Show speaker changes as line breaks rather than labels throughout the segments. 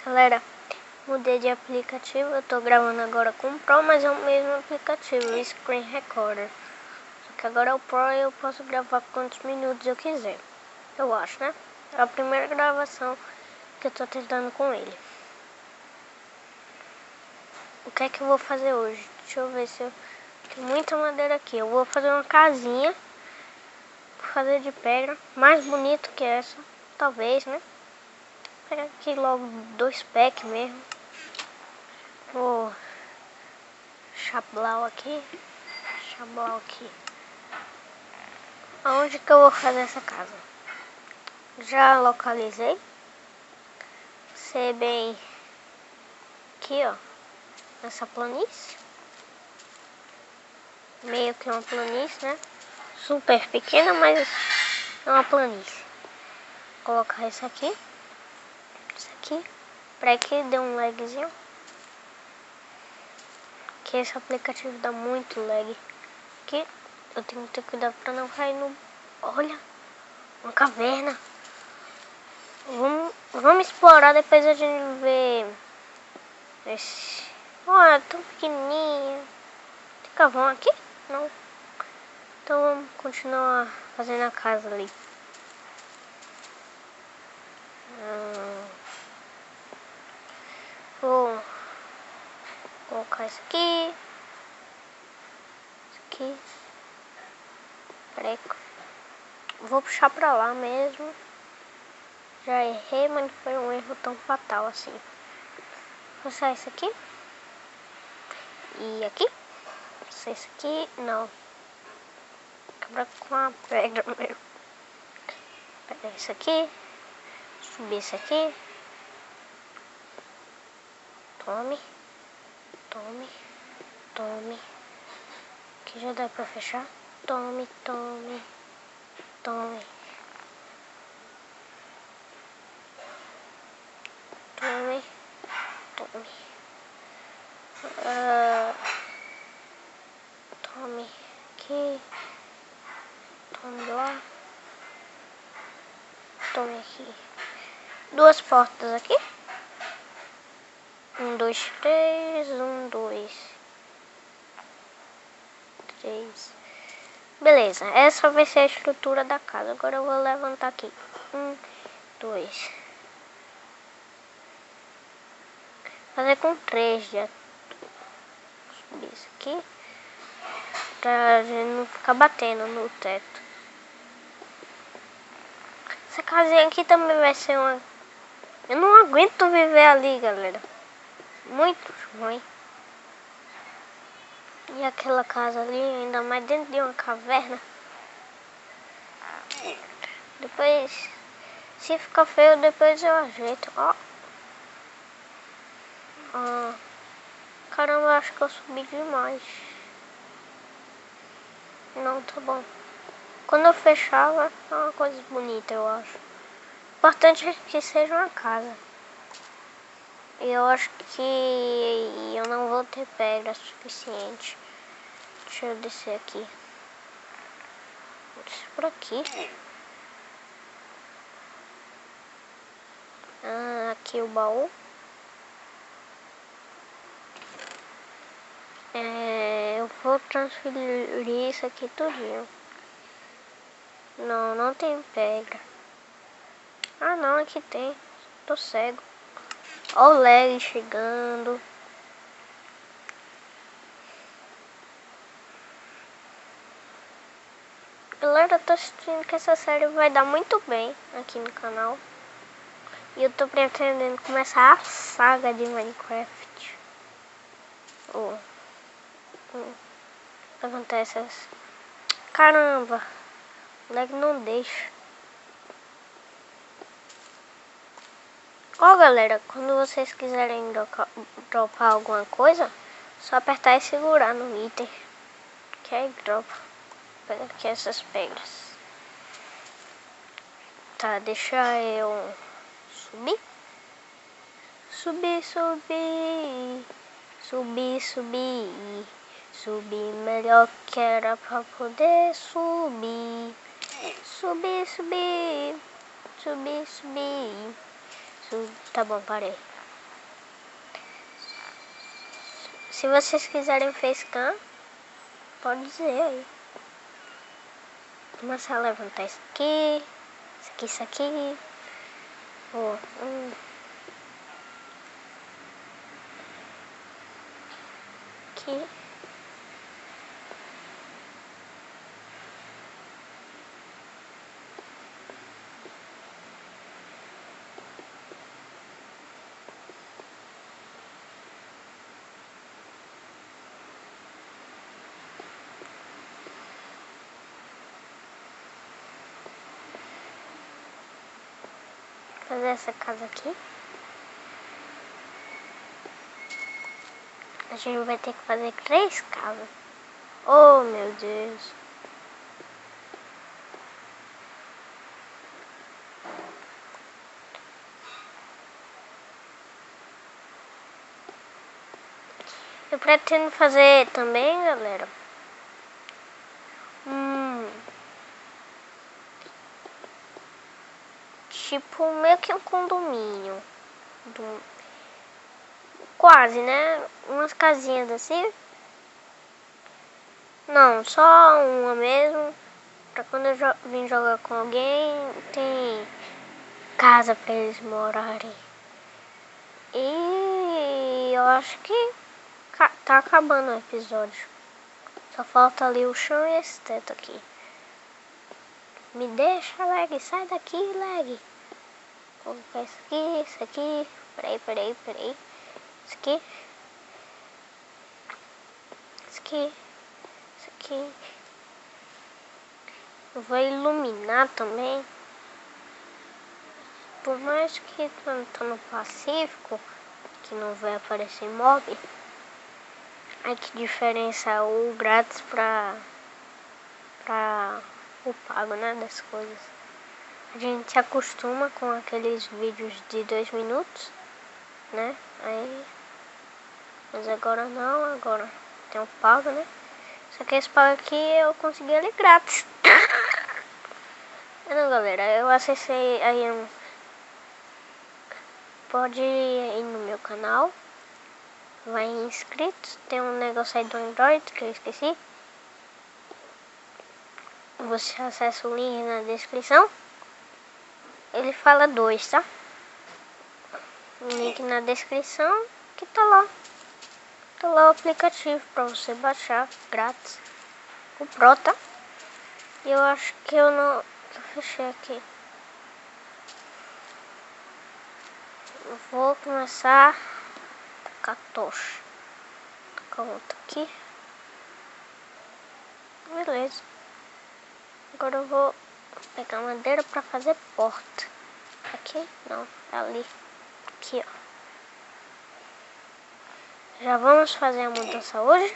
Galera, mudei de aplicativo, eu tô gravando agora com o Pro, mas é o mesmo aplicativo, o Screen Recorder. Só que agora o Pro eu posso gravar quantos minutos eu quiser, eu acho, né? É a primeira gravação que eu tô tentando com ele. O que é que eu vou fazer hoje? Deixa eu ver se eu... Tem muita madeira aqui. Eu vou fazer uma casinha, vou fazer de pedra, mais bonito que essa, talvez, né? Vou pegar aqui logo 2 packs mesmo. Vou chablau aqui. Aonde que eu vou fazer essa casa? Já localizei. Ser bem aqui, ó, nessa planície. Meio que uma planície, né? Super pequena, mas é uma planície. Vou colocar isso aqui. Pra que dê um lagzinho. Que esse aplicativo dá muito lag. Aqui eu tenho que ter cuidado pra não cair no... Olha, uma caverna. Vamos explorar, depois a gente vê esse... Olha, tão pequenininha. Tem carvão aqui? Não. Então vamos continuar fazendo a casa ali. Vou colocar isso aqui. Isso aqui. Peraí. Vou puxar pra lá mesmo. Já errei, mas não foi um erro tão fatal assim. Vou passar isso aqui. E aqui. Passar isso aqui. Não. Quebra com a pedra mesmo. Pegar isso aqui. Subir isso aqui. Tome. Aqui já dá pra fechar. Tome. Tome. Aqui. Tome lá. Tome aqui. 2 portas aqui. 1, 2, 3. 1, 2, 3. Beleza, essa vai ser a estrutura da casa. Agora eu vou levantar aqui. 1, 2. Fazer com 3 já. Subir isso aqui. Pra gente não ficar batendo no teto. Essa casinha aqui também vai ser uma... Eu não aguento viver ali, galera. Muito ruim. E aquela casa ali, ainda mais dentro de uma caverna. Depois, se ficar feio, depois eu ajeito. Ó. Caramba, acho que eu subi demais. Não, tá bom. Quando eu fechava, é uma coisa bonita, eu acho. O importante é que seja uma casa. E eu acho que eu não vou ter pedra suficiente. Deixa eu descer aqui. Vou descer por aqui. Aqui o baú. Eu vou transferir isso aqui tudinho. Não tem pedra. Ah não, aqui tem. Tô cego. Ó o lag chegando. Galera, eu tô assistindo que essa série vai dar muito bem aqui no canal. E eu tô pretendendo começar a saga de Minecraft. Levantar essas... Caramba! O lag não deixa. Ó, galera, quando vocês quiserem dropar alguma coisa, só apertar e segurar no item, que aí dropa. Vou pegar aqui essas pedras. Tá, deixa eu subir. Subir melhor que era pra poder subir. Subir. Tá bom, parei. Se vocês quiserem facecam, pode dizer aí. Começar a levantar isso aqui, isso aqui. Ó, aqui. Fazer essa casa aqui. A gente vai ter que fazer 3 casas. Oh, meu Deus. Eu pretendo fazer também, galera. Tipo, meio que um condomínio. Quase, né? Umas casinhas assim. Não, só uma mesmo. Pra quando eu vim jogar com alguém, tem casa pra eles morarem. E eu acho que tá acabando o episódio. Só falta ali o chão e esse teto aqui. Me deixa, lag. Sai daqui, lag. Vou colocar isso aqui. Peraí. Isso aqui. Isso aqui. Eu vou iluminar também. Por mais que quando tá no Pacífico, que não vai aparecer mob. Ai, que diferença o grátis pra o pago, né, das coisas. A gente se acostuma com aqueles vídeos de 2 minutos, né? Aí, mas agora não, agora tem o pago, né? Só que esse pago aqui eu consegui ele grátis. Não, galera, eu acessei aí pode ir no meu canal. Vai em inscritos, tem um negócio aí do Android que eu esqueci. Você acessa o link na descrição. Ele fala 2, tá? O link na descrição que tá lá. Tá lá o aplicativo pra você baixar grátis. O Pro, tá? E eu acho que eu não... Eu fechei aqui. Eu vou começar a tacar tocha. Tacar outra aqui. Beleza. Agora eu vou pegar madeira pra fazer porta. Aqui? Não, ali. Aqui, ó. Já vamos fazer a mudança hoje.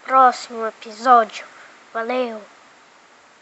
Próximo episódio. Valeu!